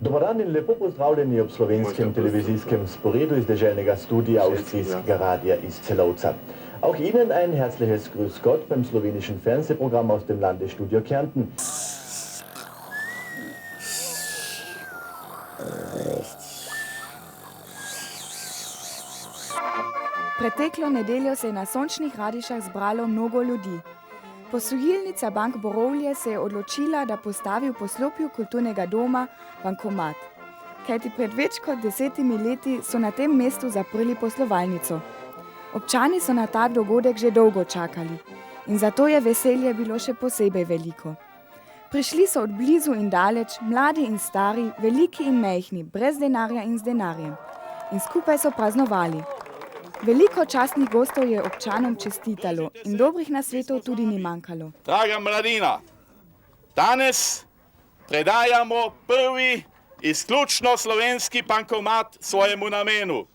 Dobar dan in lepo pozdravljeni ob slovenskem televizijskem sporedu iz deželnega studija Avstrijskega radia iz Celovca. Auch Ihnen ein herzliches Grüß Gott beim slowenischen Fernsehprogramm aus dem Landesstudio Kärnten. Preteklo nedeljo se je na sončnih Radišah zbralo mnogo ljudi. Posojilnica Bank Borovlje se je odločila, da postavi v poslopju kulturnega doma bankomat. Kajti pred več kot 10 leti so na tem mestu zaprli poslovalnico. Občani so na ta dogodek že dolgo čakali in zato je veselje bilo še posebej veliko. Prišli so od blizu in daleč, mladi in stari, veliki in majhni, brez denarja in z denarjem. In skupaj so praznovali. Veliko častnih gostov je občanom čestitalo in dobrih nasvetov tudi ni manjkalo. Draga mladina, danes predajamo prvi izključno slovenski bankomat svojemu namenu.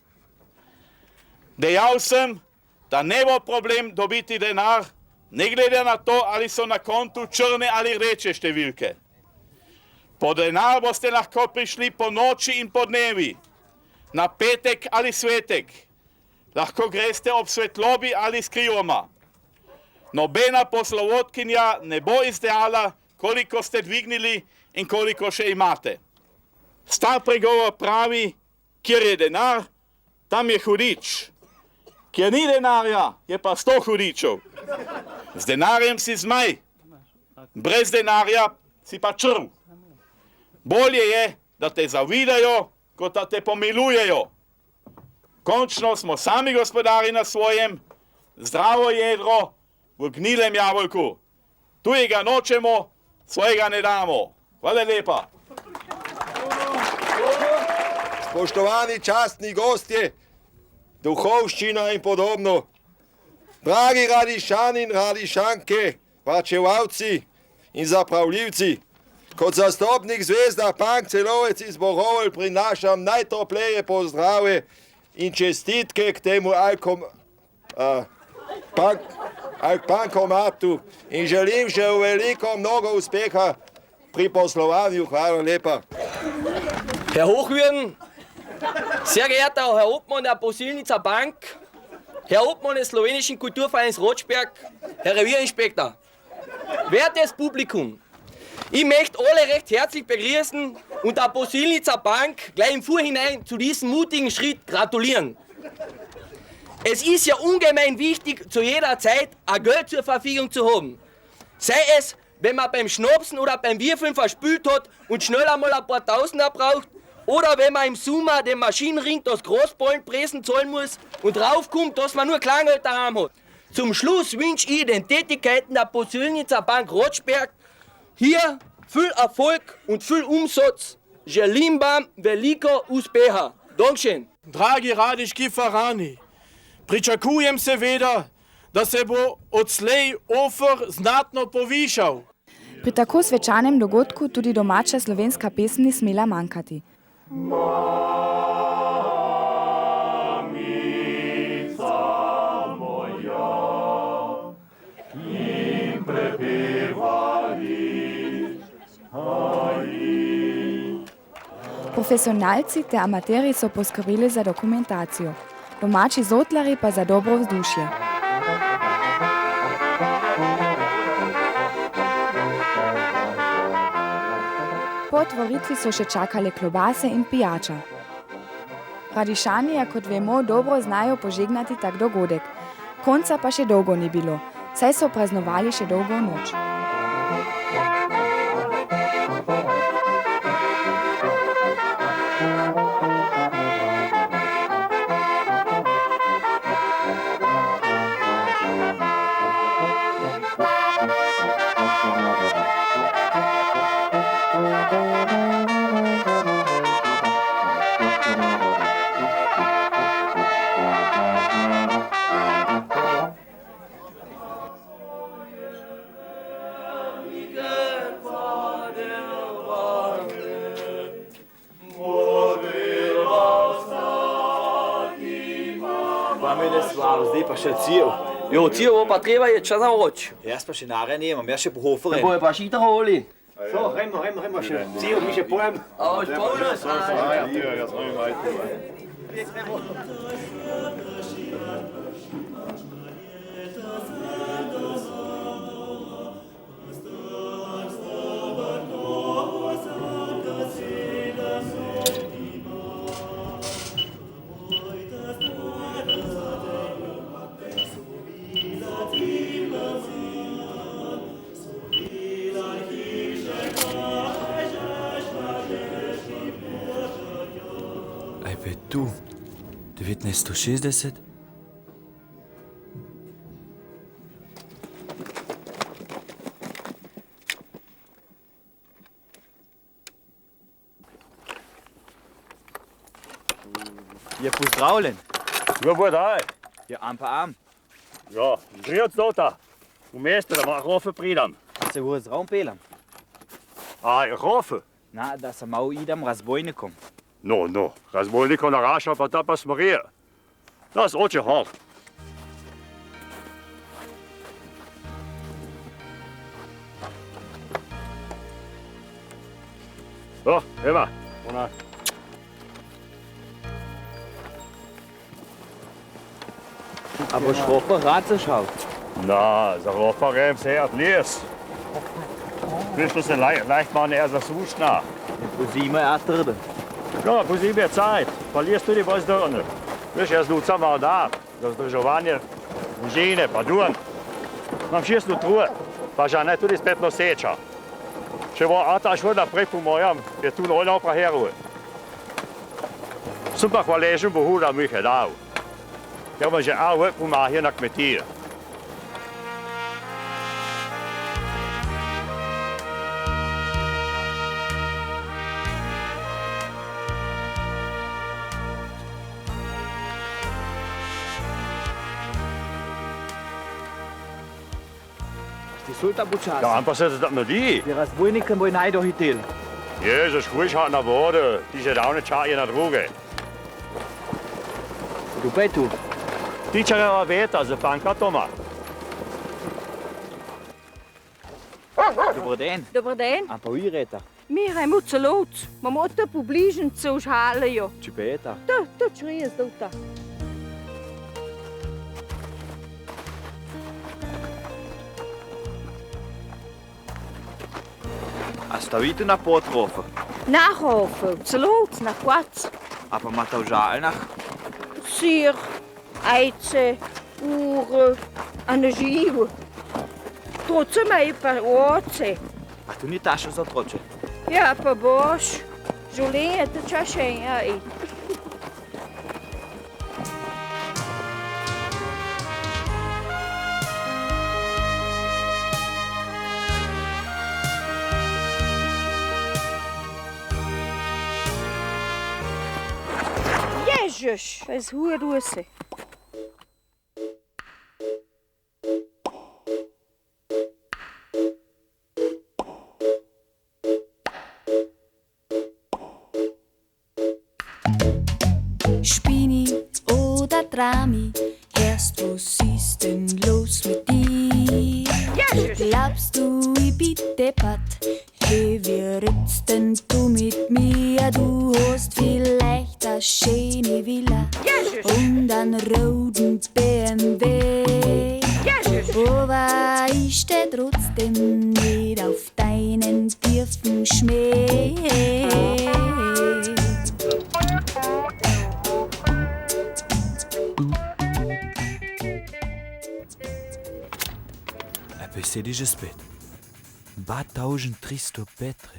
Dejal sem, da ne bo problem dobiti denar, ne glede na to, ali so na kontu črne ali rdeče številke. Po denar boste lahko prišli po noči in po dnevi, na petek ali svetek. Lahko greste ob svetlobi ali skrivoma. Nobena poslovodkinja ne bo izdejala, koliko ste dvignili in koliko še imate. Star pregovor pravi, kjer je denar, tam je hudič. Kjer ni denarja, je pa 100 hudičev. Z denarjem si zmaj, brez denarja si pa črv. Bolje je, da te zavidajo, kot da te pomilujejo. Končno smo sami gospodari na svojem, zdravo jedro v gnilem jabolku. Tujega nočemo, svojega ne damo. Hvala lepa. Spoštovani častni gostje, duhovščina in podobno, dragi Radišani in Radišanke, varčevalci in zapravljivci, kot zastopnik Zvezda Bank Celovec iz Borovlj prinašam najtopleje pozdrave in čestitke k temu bankomatu in želim še mnogo uspeha pri poslovanju. Hvala lepa. Herr Hochwürden, sehr geehrter Herr Obmann der Posojilnica Bank, Herr Obmann des slowenischen Kulturvereins Rotsberg, Herr Revierinspektor, wertes Publikum, ich möchte alle recht herzlich begrüßen und der Posojilnica Bank gleich im Vorhinein zu diesem mutigen Schritt gratulieren. Es ist ja ungemein wichtig, zu jeder Zeit ein Geld zur Verfügung zu haben. Sei es, wenn man beim Schnapsen oder beim Würfeln verspült hat und schnell einmal ein paar Tausender braucht, oder wenn man im Sommer den Maschinenring das Großballenpressen zahlen muss und draufkommt, dass man nur Kleingeld daheim hat. Zum Schluss wünsche ich den Tätigkeiten der Posojilnica Bank Rotsberg hier viel Erfolg und viel Umsatz. Želim vam veliko uspeha. Dankeschön. Dragi Radiški farani, pričakujem seveda, da se bo odslej ofer znatno povišal. Pri tako svečanem dogodku tudi domača slovenska pesem ni smela manjkati. Profesionalci te amateri so poskrbeli za dokumentacijo, domači zotlari pa za dobro vzdušje. Po otvoritvi so še čakale klobase in pijača. Radišani, kot vemo, dobro znajo požegnati tak dogodek. Konca pa še dolgo ni bilo, saj so praznovali še dolgo noč. Zdaj pa še cijev. Jo, cijev pa treba je čas za oč. Jaz pa še narja nemam, jaz še po hoferem. Boje pa šitro holi. So, rennen wir schön. Zieh und mich ein Baum. Oh, ich baue das. Tu, 1960? Je pozdravljen. Dobar dan. Je amper. Ja, grüß Lothar. U mesto, da malo rofe pridam. Se ho zraumpelam. A, rofe? Na, da se malo idem razbojnikom. No, razbojnikom naraša pa ta pa smarija. Das oče hal. So, Eva, ona. Aber schwacher Ratze schaut. Na, za rofa rem se jad lies. Willst du se leicht machen, er sa sušna? Wo sie mir atrde. Ja, pusti mi Zeit. Verlierst du die was dörne. Wiesz, jaz luca malo da. Za zdržovanje družine, pa duan. Imam 6 truje, pa žena tudi spet noseča. Če bo ata šel naprej po mojem, je tu nojno pa heruje. Sem pa hvaležen Bogu, da mi jih je dal. Ker me že avek pomaga na kmetije. Die Sulta Buchas. Ja, ampak se da die. Die razbojnikom bo najdo hitel. Jezus, goed had naar woorden. Die zit ook niet in het roege. Du bei tu. Die čereva veta, za panka Toma. Dobar den. Dobar den. Ampak ujreta. Mi gremo celo, imamo te pobližnice v žalejo. Če peta. To črije zdaj. A stavite na potrofe. Na hofe, celo, na kwac. Ampak imate v žalnah. Sir, ajce, ure, a na živo. Troce imajo pa oce. A tu ni taša za otroče. Ja, pa boš. Življenje teče še ej. Ježiš, es hohe Ruse. Spinni oder Drami, erst was ist denn los mit dir? Glaubst du, ich bin deppert? Hey, wie redst denn du mit mir? Du hast vielleicht eine schöne Villa und einen roten BMW. Aber ich steh trotzdem nicht auf deinen tiefen Schmäh. Besedi že spet. 2300 Petre.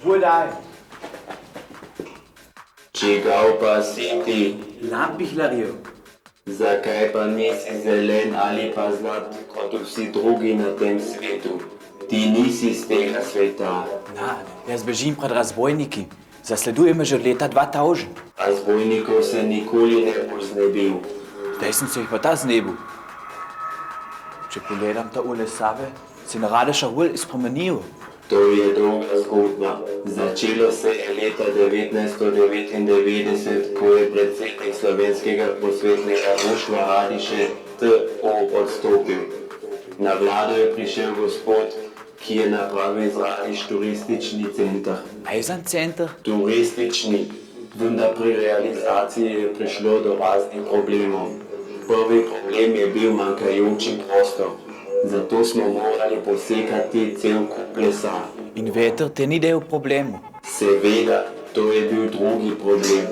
Guten Abend. Čigav pa si ti? Lampihlarjev. Zakaj pa nisi zelen ali pa zlat kot vsi drugi na tem svetu? Ti nisi z tega sveta. Na, jaz bežim pred razbojniki. Zasledujem me že od leta 2000. Razbojnikov se nikoli ne bo znebil. Zdaj sem se jih pa ta znebil. Če pogledam ta ulesave, se na Radeša bolj spremenil. To je dolga zgodba. Začelo se je leta 1999, ko je predsednik slovenskega prosvetnega društva Radiše T.O. odstopil. Na vlado je prišel gospod, ki je napravil iz Radiš turistični center. Ajzan center? Turistični, vendar pri realizaciji je prišlo do raznih problemov. Prvi problem je bil manjkajoči prostor. Zato smo morali posekati cel kup lesa. In veter te ni del problemu? Seveda, to je bil drugi problem.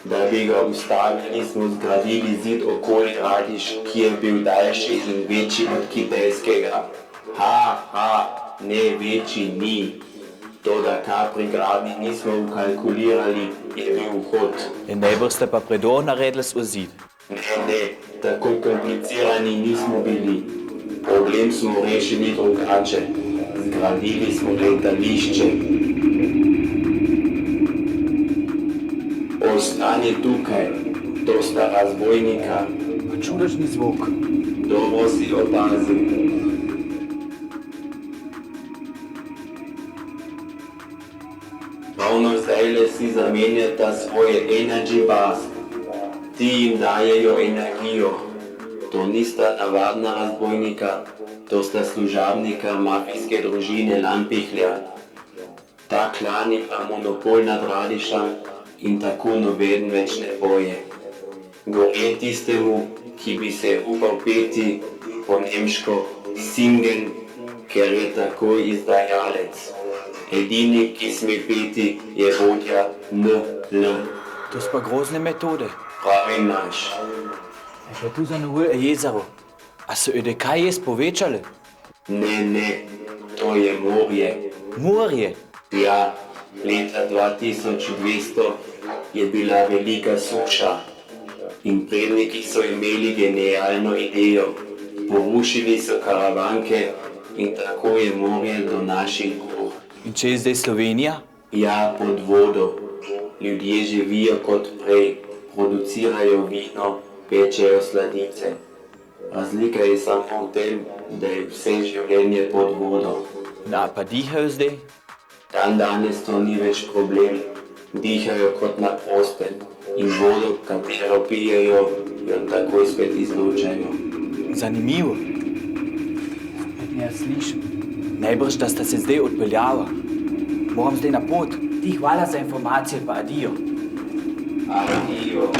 Da bi ga ustavili, smo zgradili zid okoli Radiš, ki je bil daljši in večji od kitajskega. Ne, večji ni. Toda kar pri gradnji nismo ukalkulirali, je bil vhod. In najbolj ste pa predor naredili svoj zid? Ne, tako komplicirani nismo bili. Problem smo rešili drugače. Zgradili smo letališče. Ostani tukaj, to sta razbojnika. Čudežni zvok. Dobro si opazil. Ravno zdajle si zamenjata svoje energy bars. Ti jim dajejo energijo. To nista navadna razbojnika, to sta služabnika mafijske družine Lampihlja. Ta klan ima monopol nad Radišem in tako nobeden več ne boje. Gore tistemu, ki bi se upal peti po nemško singen, ker je takoj izdajalec. Edini, ki sme peti, je vodja N.L. To so pa grozne metode. Pravi naš. Je tu za Novul jezero. A so kaj jaz povečali? Ne, to je morje. Morje? Ja, leta 2200 je bila velika suša in predniki so imeli genialno idejo. Porušili so karavanke in tako je morje do naših gor. In če je zdaj Slovenija? Ja, pod vodo. Ljudje živijo kot prej, producirajo vino, pečejo sladice. Razlika je samo v tem, da je vse življenje pod vodo. Na, pa dihajo zdaj? Dan danes to ni več problem. Dihajo kot na prostem in vodo, katero pijejo, jo takoj spet izločajo. Zanimivo. Ja, slišim. Najbrž, da sta se zdaj odpeljala. Moram zdaj na pot. Ti hvala za informacije, pa adijo. Adijo.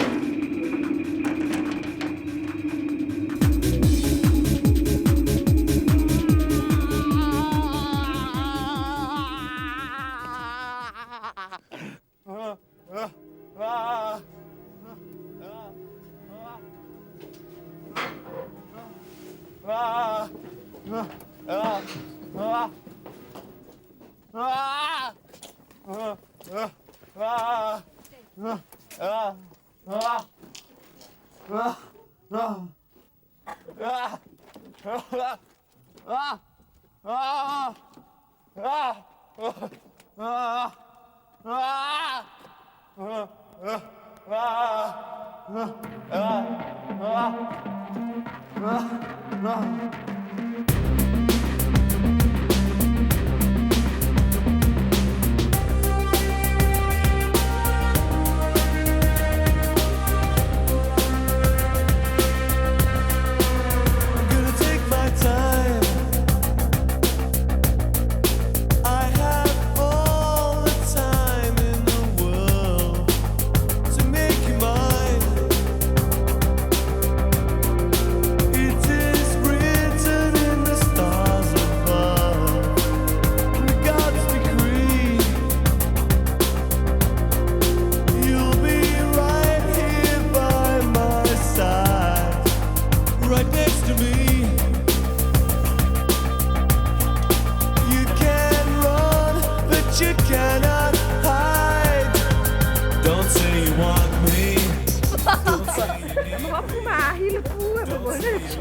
Hoppu mal, hele Buhe, wo wohl nicht.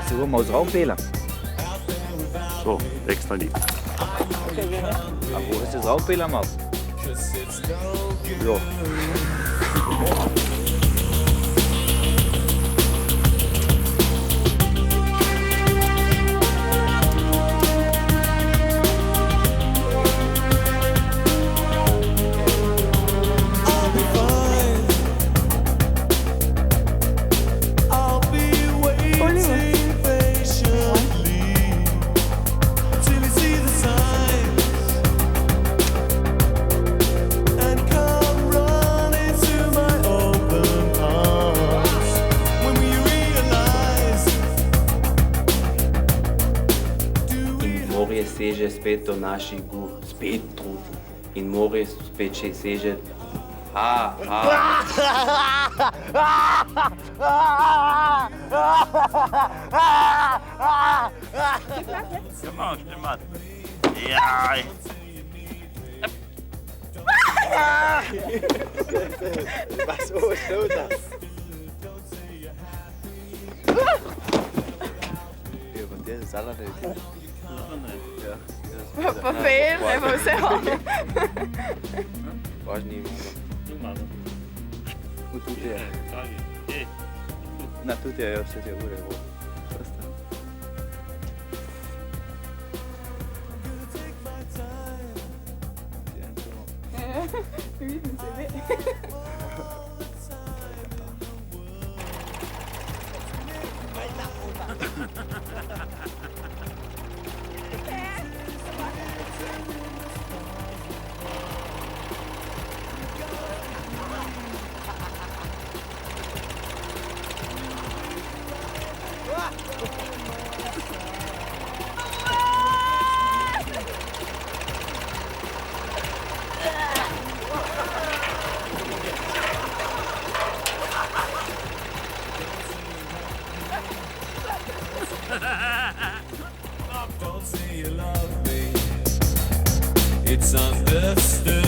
So, mal draufwählen. So, extra lieb. Aber wo ist das Draufwählen, Maus? Ja. Seže spet do naših gur, spet trudno. In more spet še seže. Stimmt. Jaj. Was ist das? Der ist Salat. Pa vem, ne bo vse ono. Važni imamo. Tudi je. Na tudi je još 4 ure. Vidim se, ne. Don't say you love me. It's understood.